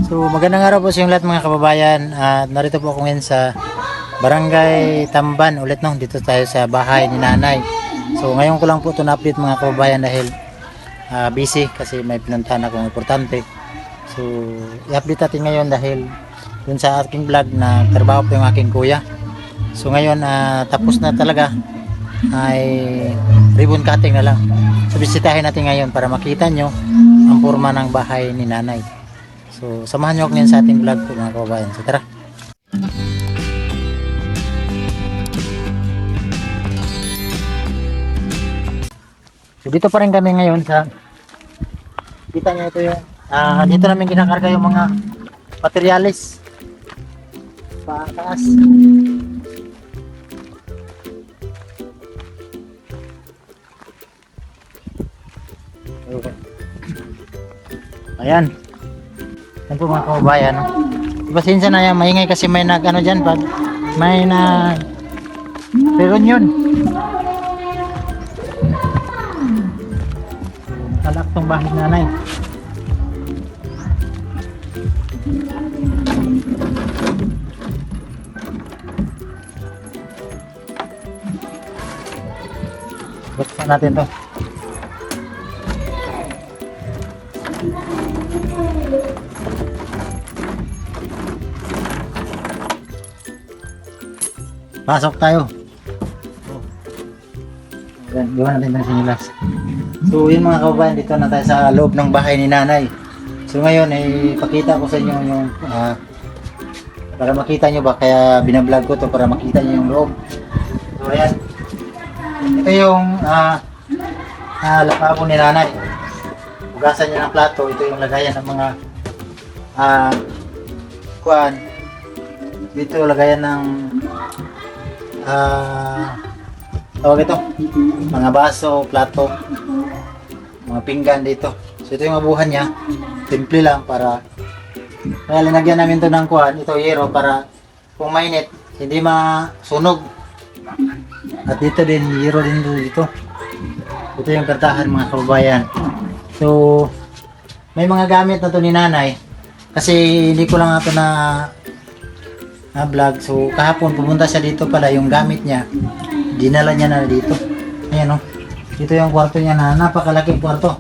So magandang araw po sa inyong lahat mga kababayan, at narito po ako ngayon sa Barangay Tamban ulit, no? Dito tayo sa bahay ni nanay. So ngayon ko lang po ito na-update mga kababayan dahil busy kasi may pinuntahan akong importante. So i-update natin ngayon dahil dun sa aking vlog na trabaho po yung aking kuya. So ngayon tapos na talaga, ay ribbon cutting na lang. So bisitahin natin ngayon para makita nyo ang forma ng bahay ni nanay. So samahan nyo ako ngayon sa ating vlog po mga kababayan. So tara. So dito pa rin kami ngayon sa, kita nyo ito yung dito namin kinakarga yung mga materialis pa taas. Okay. Ayan. Yan po mga kababayan, no? Pasensya na yan, maingay kasi may nag ano dyan, pag may nag reunion. Kalak tong bahay nanay. Buksan natin to. Pasok tayo. Ayan, gawa natin ng sinilas. So yun mga kababayan, dito na tayo sa loob ng bahay ni nanay. So ngayon ay pakita ko sa inyo yung para makita nyo ba, kaya binablog ko to para makita nyo yung loob. So ayan, ito yung lababo ni nanay. Hugasan niya ng plato. Ito yung lagayan ng mga kuan. Dito lagayan ng tawag ito, mga baso, plato, mga pinggan dito. So ito yung abuhan niya, simple lang, para kaya linagyan namin to ng kuhan, ito yero, para kung mainit hindi masunog. At dito din yero din dito. Ito yung kartahan mga kababayan. So may mga gamit na to ni nanay kasi hindi ko lang ito na vlog. So kahapon pumunta siya dito pala, yung gamit niya dinala niya na dito. Ayan o, dito yung kwarto niya na napakalaking kwarto.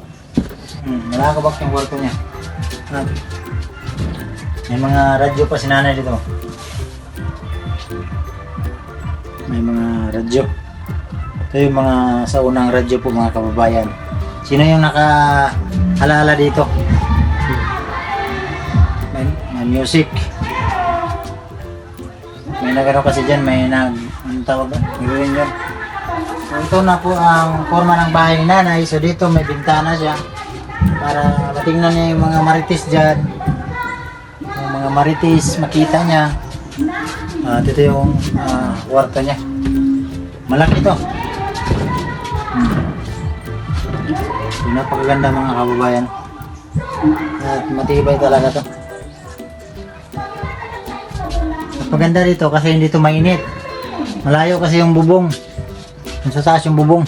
Malakabak yung kwarto niya. May mga radyo pa si nanay dito. May mga radyo. Ito yung mga sa unang radyo po mga kababayan. Sino yung nakahalala dito? May music. May nagano kasi dyan, may anong tawag ba? Nagawin yun. So ito na po ang forma ng bahay ni nanay. So dito may bintana siya para matingnan niya yung mga marites dyan. Yung mga marites makita niya. Dito yung kwarto niya. Malaki ito. So, napakaganda mga kababayan. At matibay talaga to. Maganda dito kasi hindi ito mainit. Malayo kasi yung bubong. Yung sa taas yung bubong.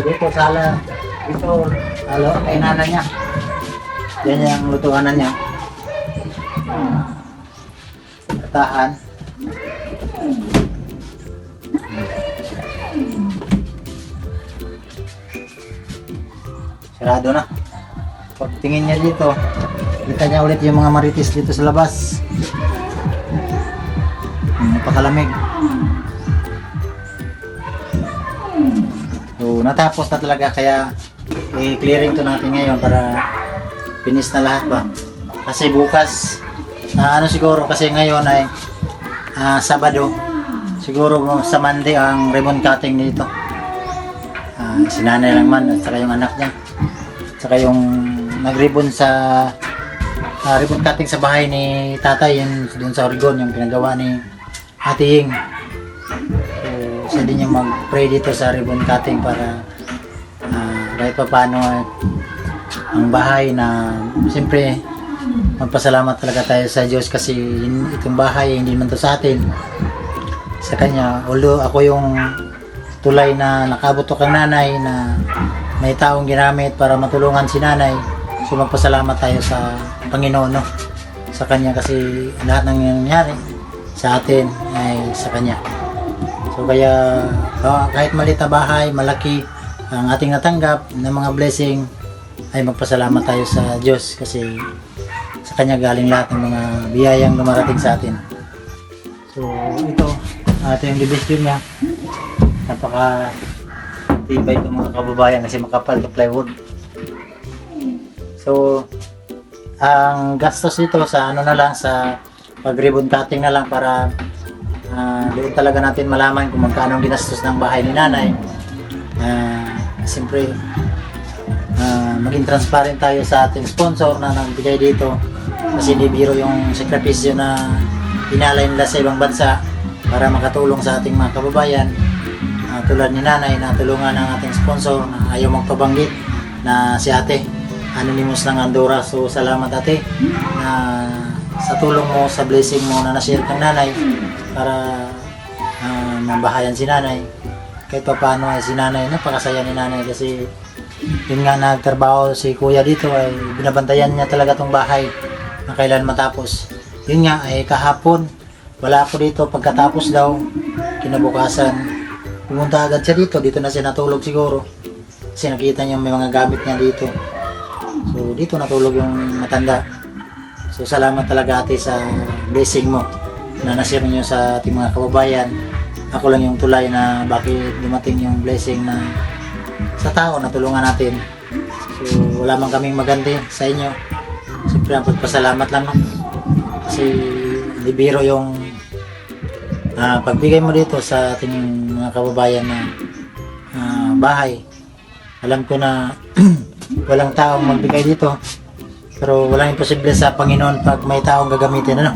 Dito sala. Dito kay nanay niya. Yan yung lutuanan niya. Tahan. Sarado na. Pagtingin niya dito, kita niya ulit yung mga marites dito sa labas. Napakalamig. So natapos na talaga, kaya i-clearing to natin ngayon para finish na lahat ba. Kasi bukas, siguro kasi ngayon ay Sabado. Siguro sa Monday ang ribbon cutting dito. Si nanay lang man at saka yung anak niya. At saka yung nag-ribbon sa ribbon cutting sa bahay ni tatay, yun dun sa Oregon, yung pinagawa ni Ate Ying. So siya din yung mag-pray dito sa ribbon cutting para kahit pa paano ang bahay na siyempre magpasalamat talaga tayo sa Diyos kasi itong bahay hindi man to sa atin, sa kanya. Although ako yung tulay na nakabot to kang nanay na may taong ginamit para matulungan si nanay. So magpasalamat tayo sa Panginoon, no? Sa kanya kasi lahat ng nangyayari sa atin ay sa kanya. So kaya kahit maliit na bahay, malaki ang ating natanggap ng mga blessing, ay magpasalamat tayo sa Diyos kasi sa kanya galing lahat ng mga biyayang dumarating sa atin. So ito yung division niya. Napaka tibay itong mga kababayan kasi makapal to plywood. So ang gastos dito sa ano na lang, sa pag ribbon cutting na lang para doon talaga natin malaman kung magkano ang ginastos ng bahay ni nanay. Siyempre maging transparent tayo sa ating sponsor na nagbigay dito kasi hindi biro yung sakripisyo na inalay nila sa ibang bansa para makatulong sa ating mga kababayan. Tulad ni nanay na tulungan ng ating sponsor na ayaw magpabanggit na si ate Anonymous ng Andorra. So salamat ate na sa tulong mo, sa blessing mo na na-share kang nanay para mabahayan si nanay. Kahit pa paano ay si nanay, napakasaya ni nanay kasi yun nga, nagtrabaho si kuya dito ay binabantayan niya talaga tong bahay na kailan matapos. Yun nga ay kahapon wala ako dito, pagkatapos daw kinabukasan pumunta agad siya dito na siya natulog siguro kasi nakita niya may mga gamit niya dito. So dito natulog yung matanda. So salamat talaga ate sa blessing mo na na-share niyo sa ating mga kababayan. Ako lang yung tulay na bakit dumating yung blessing na sa tao na tulungan natin. So wala man kaming maganti sa inyo. Siyempre ang pagpasalamat lang, no? Kasi hindi biro yung pagbigay mo dito sa ating mga kababayan na bahay. Alam ko na walang taong magbigay dito, pero walang imposible sa Panginoon pag may taong gagamitin, ano?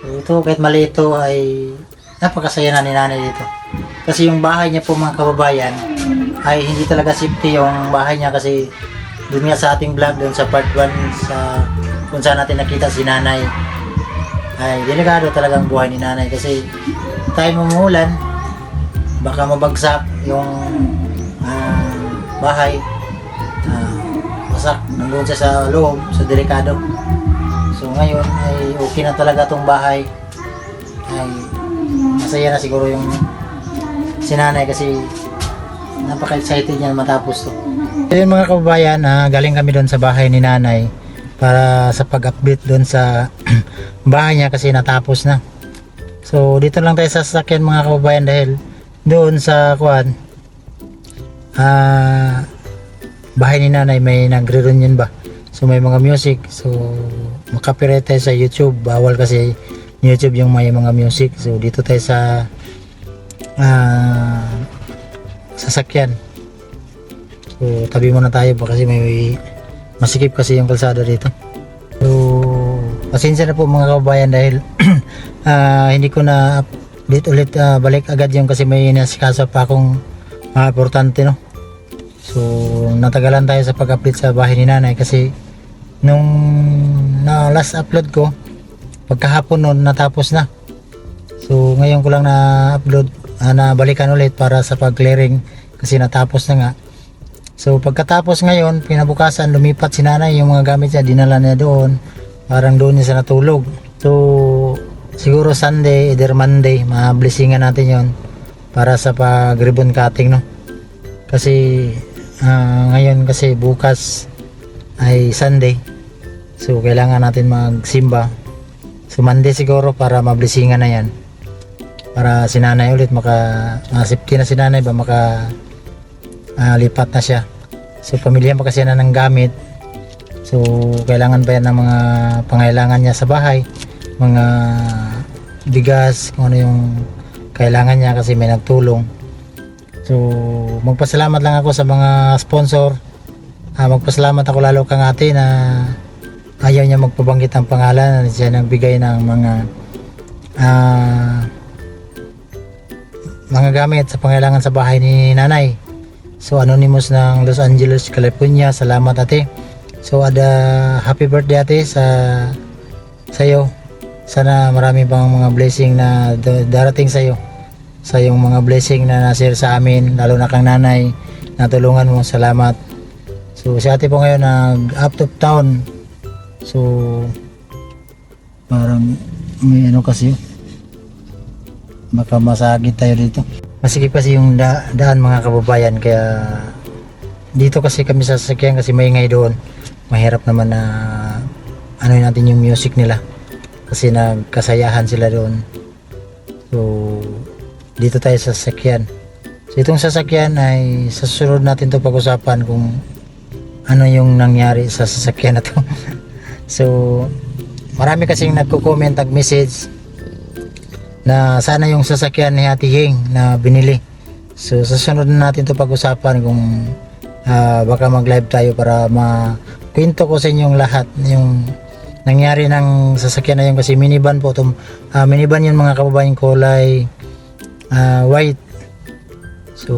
So, ito kahit mali ito ay napakasaya na ni nanay dito kasi yung bahay niya po mga kababayan ay hindi talaga safety yung bahay niya kasi doon nga sa ating vlog doon sa part 1 sa kung saan natin nakita si nanay ay delikado talagang buhay ni nanay kasi tayo mumulan baka mabagsak yung bahay, wasak nandun siya sa loob, so delikado. So ngayon ay okay na talaga tong bahay, ay masaya na siguro yung si nanay kasi napaka-excited niya matapos to. So yun mga kababayan, galing kami doon sa bahay ni nanay para sa pag-update doon sa bahay niya kasi natapos na. So dito lang tayo sa sasakyan mga kababayan dahil doon sa bahay ni nanay may nagre-reunion ba. So may mga music. So makapirate tayo sa YouTube. Bawal kasi YouTube yung may mga music. So dito tayo sa sasakyan. So tabi muna tayo ba kasi may masikip kasi yung kalsada dito. So pasensya na po mga kababayan dahil hindi ko na update ulit, balik agad yung kasi may nasikaso pa akong importante, no. So natagalan tayo sa pag-update sa bahay ni nanay kasi nung last upload ko pagkahapon noon natapos na. So ngayon ko lang na upload, nabalikan ulit para sa pag-clearing kasi natapos na nga. So pagkatapos ngayon pinabukasan lumipat si nanay, yung mga gamit niya dinala niya doon, parang doon niya sa natulog. So siguro Sunday either Monday ma-blessingan natin yon para sa pag-ribbon cutting, no. Kasi ngayon kasi bukas ay Sunday, so kailangan natin magsimba. So Monday siguro para mablisingan na yan para si nanay ulit safety na si nanay ba, lipat na siya. So pamilya pa kasi na ng gamit, so kailangan pa yan ng mga pangailangan niya sa bahay, mga bigas, kung ano yung kailangan niya kasi may nagtulong. So magpasalamat lang ako sa mga sponsor. Magpasalamat ako lalo kang ate na ayaw niya magpabanggit ang pangalan, siya nagbigay ng mga gamit sa pangailangan sa bahay ni nanay. So Anonymous ng Los Angeles, California, salamat ate. So happy birthday ate sa iyo. Sana marami pang mga blessing na darating sa iyo sa yung mga blessing na na-share sa amin, lalo na kang nanay, natulungan mo, salamat. So si ate po ngayon out of town, so parang may ano kasi baka masagit tayo dito. Masikip kasi yung daan mga kababayan, kaya dito kasi kami sa sasakyan kasi maingay doon. Mahirap naman na ano natin yung music nila kasi nagkasayahan sila doon. So dito tayo sa sasakyan. So itong sasakyan ay sa susunod natin to pag-usapan kung ano yung nangyari sa sasakyan na to. So marami kasing nagko-comment, nag-message na sana yung sasakyan ni Ate Hing na binili. So sa sunod na natin to pag-usapan kung baka mag-live tayo para makwento ko sa inyong lahat yung nangyari ng sasakyan na yun, kasi minivan po itong minivan yun mga kababayan, kulay white. So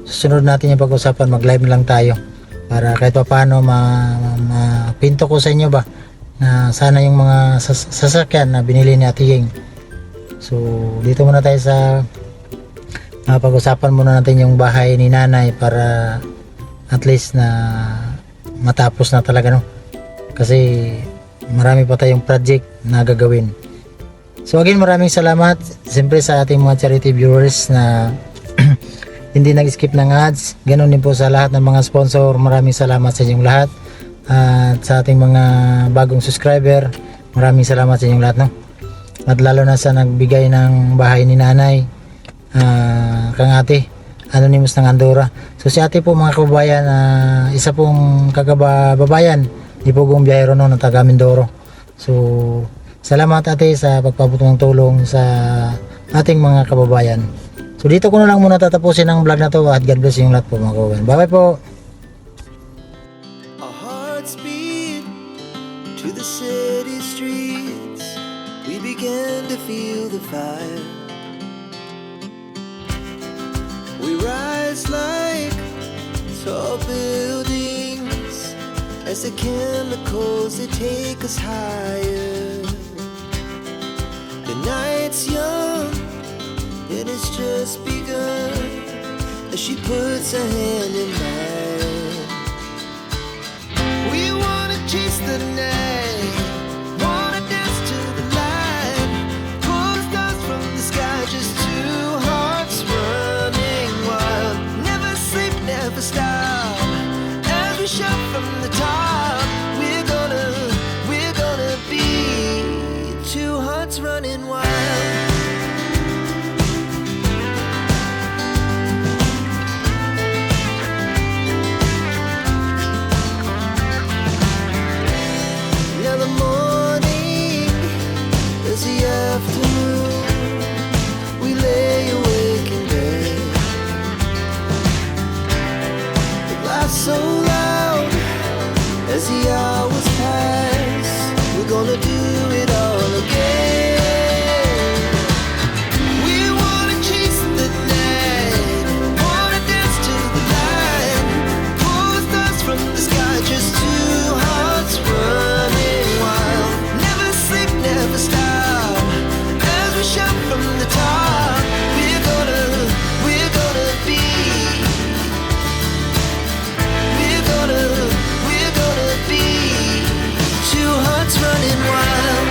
susunod natin yung pag-usapan, mag-live lang tayo para kahit pa paano makwento ko sa inyo ba na sana yung mga sasakyan na binili ni Ate Hing. So dito muna tayo sa pag-usapan muna natin yung bahay ni nanay para at least na matapos na talaga, no? Kasi marami pa tayong project na gagawin. So again, maraming salamat siyempre sa ating mga charity viewers na hindi nag-skip ng ads. Ganon din po sa lahat ng mga sponsor, maraming salamat sa inyong lahat. At sa ating mga bagong subscriber, maraming salamat sa inyong lahat, no? At lalo na sa nagbigay ng bahay ni nanay, kang ate Anonymous ng Andorra. So si ate po mga kababayan, isa pong kagababayan ni Pugong Biyahero no, ng taga Mindoro. So salamat ate sa pagpabuto ng tulong sa ating mga kababayan. So dito ko na lang muna tatapusin ang vlog na to, at God bless yung lahat po mga kababayan. Bye bye po. Our hearts beat to the city streets. We began to feel the fire. We rise like tall buildings as the chemicals they take us higher. The night's young and it's just begun as she puts her hand in mine. We wanna chase the night, wanna dance to the light, pull the stars from the sky, just two hearts running wild. Never sleep, never stop, as we shout from the top. We're gonna be two hearts running wild. Now the morning is the afternoon. We lay awake in bed. The laughs so loud as the hours pass. We're gonna do it all again. We wanna chase the night, wanna dance to the light, pull the stars from the sky, just two hearts running wild. Never sleep, never stop, as we shout from the top. We're gonna be. We're gonna be two hearts running wild.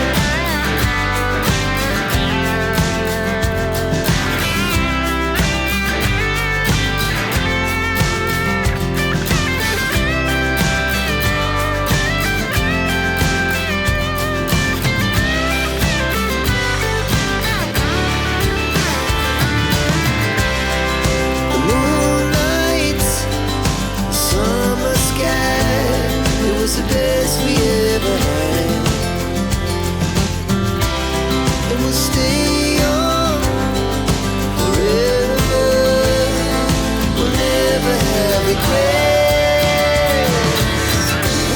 The moonlight, summer sky, it was the best we ever had. And we'll stay on forever. We'll never have regrets.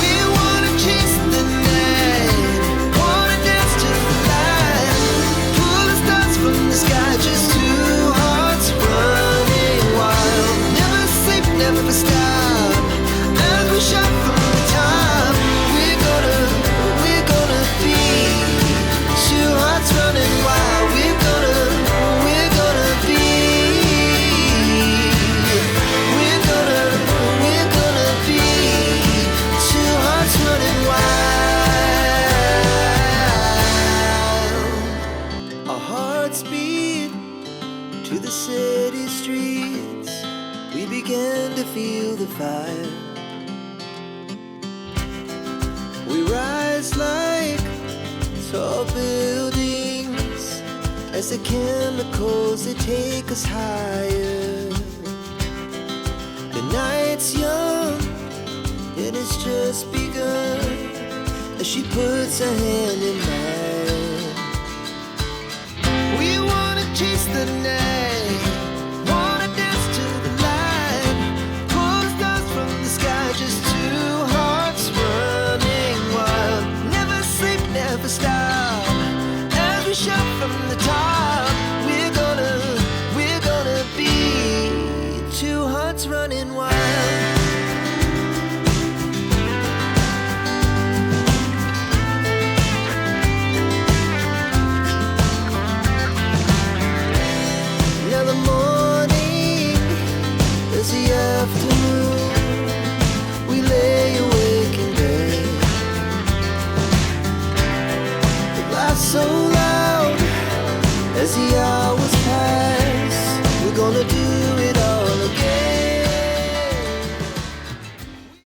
We wanna chase the night, wanna dance to the light, pull the stars from the sky, just two hearts running wild. Never sleep, never stop, as we shout from the top. We're gonna be two hearts running wild. We're gonna began to feel the fire. We rise like tall buildings as the chemicals, they take us higher. The night's young and it's just begun as she puts her hand in mine. We wanna chase the night, wanna dance to the light, pull stars from the sky, just two hearts running wild. Never sleep, never stop, as we shout from the top. We're gonna be two hearts running wild.